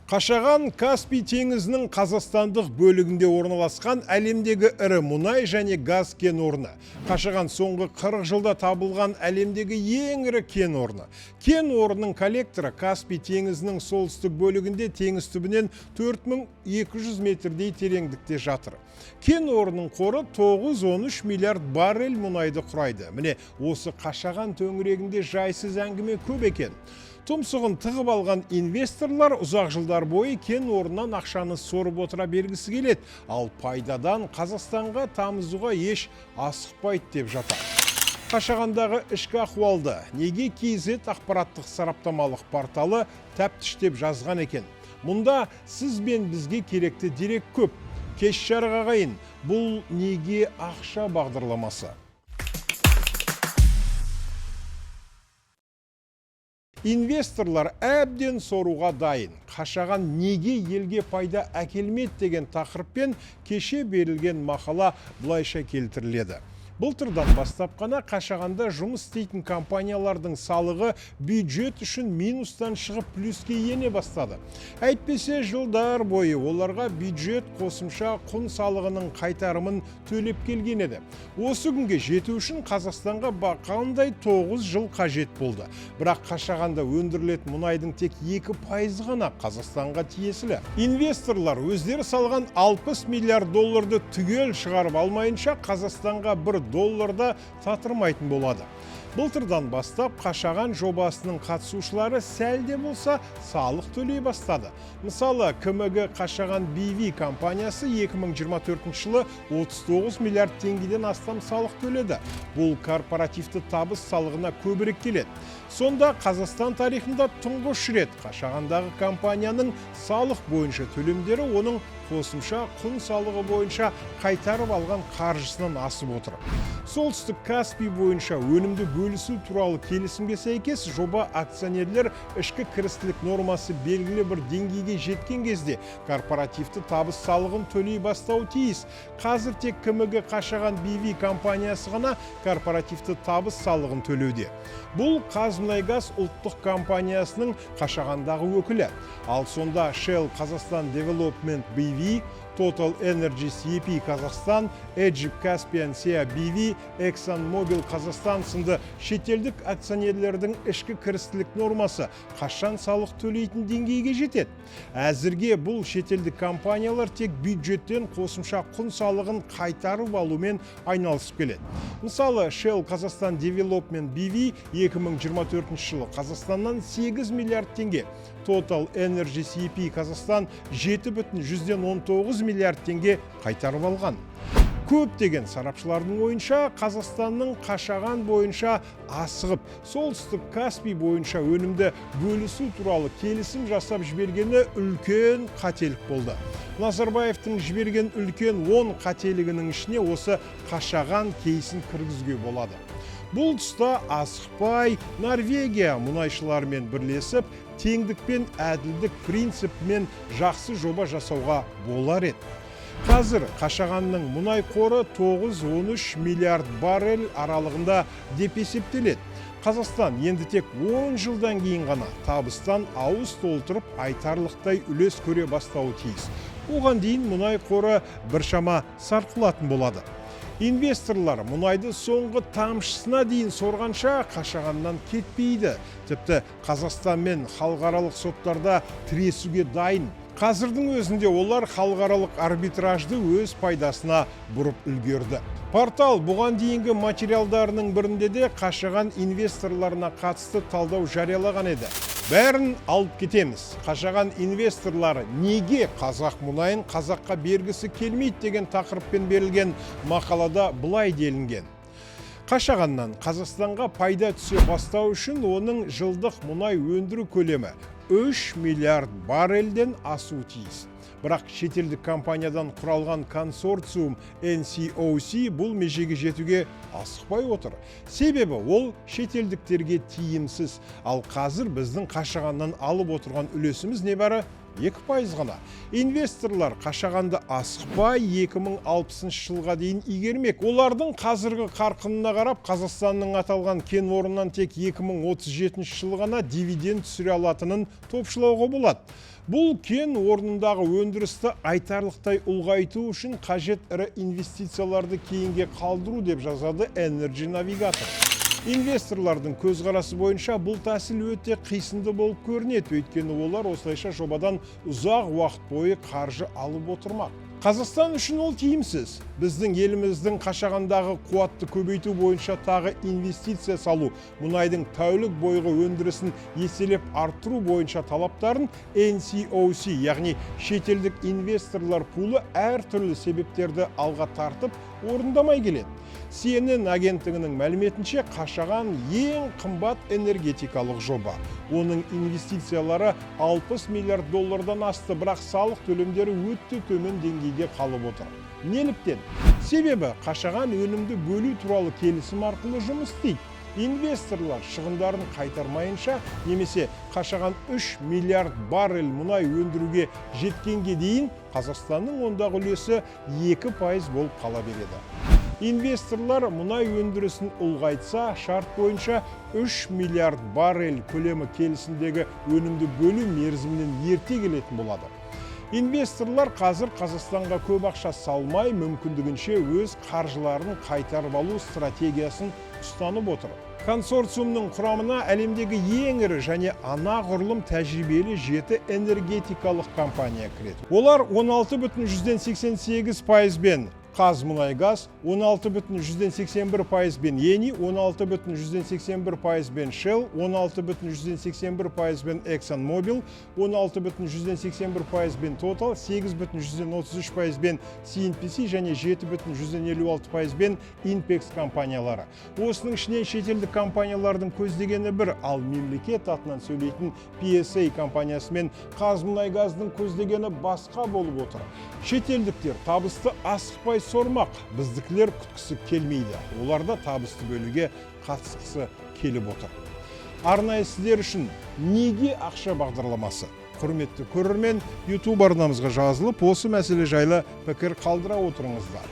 Қашаған Каспий теңізінің Қазақстандық бөлігінде орналасқан әлемдегі ірі мұнай және газ кен орны. Қашаған соңғы 40 жылда табылған әлемдегі ең ірі кен орны. Кен орнының коллекторы Каспий теңізінің солтүстік бөлігінде теңіз түбінен 4200 метрдей тереңдікте жатыр. Кен орнының қоры 913 миллиард баррель мұнайды құрайды. Міне осы Қашаған төңірегінде жайсыз әңгіме көп екен. Тұмсығын тығып алған инвесторлар ұзақ жылдар бойы кен орнынан ақшаны сорып отыра бергісі келеді, ал пайдадан Қазақстанға тамызуға еш асықпайды деп жатыр. Қашағандағы ішкі ахуалды неге KZ ақпараттық сараптамалық порталы тәптіштеп жазған екен. Мұнда сіз бен бізге керекті дерек көп. Кеш жарық ағайын, бұл неге ақша бағдарламасы? Инвесторлар әбден соруға дайын. Қашаған неге елге пайда әкелмеді деген тақырыппен кеше берілген мақала былайша келтіріледі. Былтырдан бастап қана Қашағанда жұмыс істейтін компаниялардың салығы бюджет үшін минустан шығып плюске ене бастады. Әйтпесе жылдар бойы оларға бюджет қосымша құн салығының қайтарымын төлеп келген еді. Осы күнге жету үшін Қазақстанға қандай 9 жыл қажет болды. Бірақ Қашағанда өндірілетін мұнайдың тек 2% ғана Қазақстанға тиесілі. Инвесторлар өздері салған 60 миллиард долларды түгел шығарып алмайынша Қазақстанға $1 татырмайтын болады. Былтырдан бастап Қашаған жобасының қатысушылары сәлде болса салық төлей бастады. Мысалы, КМГ Қашаған BV компаниясы 2024 жылы 39 миллиард теңгеден астам салық төледі. Бұл корпоративті табыс салығына көбірек келеді. Сонда Қазақстан тарихында тұңғыш рет Қашағандағы компанияның салық бойынша төлемдері оның қосымша құн салығы бойынша қайтарып алған қаржысынан асып отыр. Солтүстік Каспий бойынша өнімді бөлісу туралы келісімге сәйкес жоба акционерлер ішкі кірістілік нормасы белгілі бір деңгейге жеткен кезде корпоративті табыс салығын төлей бастауы тиіс. Қазір тек КМГ Қашаған BV компаниясы ғана корпоративті табыс салығын төлеуде. Бұл Қазмұнайгаз ұлттық компаниясының Қашағандағы өкілі. Ал сонда Shell Қазақстан Development BV, Total Energy CP Қазақстан, Egypt Caspian SEA BV, ExxonMobil Қазақстан сынды шетелдік акционерлердің ішкі кірістілік нормасы қашан салық төлейтін деңгейге жетеді. Әзірге бұл шетелдік компаниялар тек бюджеттен қосымша құн салығын қайтарып алумен айналысып келеді. Мысалы, Shell Қазақстан Development BV 2024 жылы Қазақстаннан 8 миллиард теңге, Total Energy CP Қазақстан 7,19 миллиард теңге қайтарып алған. Көптеген сарапшылардың ойынша Қазақстанның Қашаған бойынша асығып, солтүстік Каспий бойынша өнімді бөлісу туралы келісім жасап жібергені үлкен қателік болды. Назарбаевтың жіберген үлкен 10 қателігінің ішіне осы Қашаған кейсін кіргізуге болады. Бұл тұста асықпай Норвегия мұнайшылармен бірлесіп, теңдік пен әділдік принципімен жақсы жоба жасауға болар еді. Қазір Қашағанның мұнай қоры 913 миллиард баррель аралығында деп есептеледі. Қазақстан енді тек 10 жылдан кейін ғана табыстан ауыз толтырып айтарлықтай үлес көре бастауы тиіс. Оған дейін мұнай қоры біршама сарқылатын болады. Инвесторлар мұнайды соңғы тамшысына дейін сорғанша Қашағаннан кетпейді. Тіпті Қазақстан мен халықаралық соттарда тіресуге дайын. Қазірдің өзінде олар халықаралық арбитражды өз пайдасына бұрып үлгерді. Портал бұған дейінгі материалдарының бірінде де Қашаған инвесторларына қатысты талдау жариялаған еді. Бәрін алып кетеміз. Қашаған инвесторлары неге қазақ мұнайын қазаққа бергісі келмейді деген тақырыппен берілген мақалада былай делінген. Қашағаннан Қазақстанға пайда түсе бастау үшін оның жылдық мұнай өндіру көлемі 3 миллиард баррельден асу тиіс. Бірақ шетелдік компаниядан құралған консорциум NCOC бұл межеге жетуге асықпай отыр. Себебі ол шетелдіктерге тиімсіз. Ал қазір біздің Қашағаннан алып отырған үлесіміз небәрі 2% ғана. Инвесторлар қашағанды асықпай 2060 жылға дейін игермек. Олардың қазіргі қарқынына қарап, Қазақстанның аталған кен орнынан тек 2037 жылы ғана дивиденд түсіре алатынын топшылауға болады. Бұл кен орнындағы өндірісті айтарлықтай ұлғайту үшін қажет ірі инвестицияларды кейінге қалдыру деп жазады Energy Navigator. Инвесторлардың көзқарасы бойынша бұл тәсіл өте қисынды болып көрінеді, өйткені олар осылайша жобадан ұзақ уақыт бойы қаржы алып отырмақ. Қазақстан үшін ол тиімсіз. Біздің еліміздің Қашағандағы қуатты көбейту бойынша тағы инвестиция салу, мұнайдың тәулік бойғы өндірісін еселеп арттыру бойынша талаптарын NCOC, яғни шетелдік инвесторлар пулы әртүрлі себептерді алға тартып орындамай келеді. CNN агенттігінің мәліметінше Қашаған ең қымбат энергетикалық жоба. Оның инвестициялары 60 миллиард доллардан асты, бірақ салық төлемдері өте төмен деңгейде қалып отыр. Неліктен? Себебі Қашаған өнімді бөлу туралы келісім арқылы жұмыс істейді. Инвесторлар шығындарын қайтармайынша, немесе Қашаған 3 миллиард баррель мұнай өндіруге жеткенге дейін Қазақстанның ондағы үлесі 2% болып қала береді. Инвесторлар мұнай өндірісін ұлғайтса, шарт бойынша 3 миллиард баррель көлемі келісіндегі өнімді бөлу мерзімінен ерте келетін болады. Инвесторлар қазір Қазақстанға көп ақша салмай, мүмкіндігінше өз қаржыларын қайтарып алу стратегиясын ұстанып отыр. Консорциумның құрамына әлемдегі ең ірі және анағұрлым тәжірибелі 7 энергетикалық компания кіреді. Олар 16,88% бен Қазмұнайгаз, 16,81% бен Eni, 16,81% бен Shell, 16,81% бен ExxonMobil, 16,81% бен Total, 8,33% бен CNPC және 7,56% бен Inpex компаниялары. Осының ішінен шетелдік компаниялардың көздегені бір, ал мемлекет атынан сөйлейтін PSA компаниясы мен Қазмұнайгаздың көздегені басқа болып отыр. Шетелдіктер табысты асықпай сормақ, біздікілер күткісі келмейді. Оларда табысты бөлуге қатысқысы келіп отыр. Арнайы сіздер үшін неге ақша бағдарламасы? Құрметті көрермен, YouTube арнамызға жазылып, осы мәселе жайлы пікір қалдыра отырыңыздар.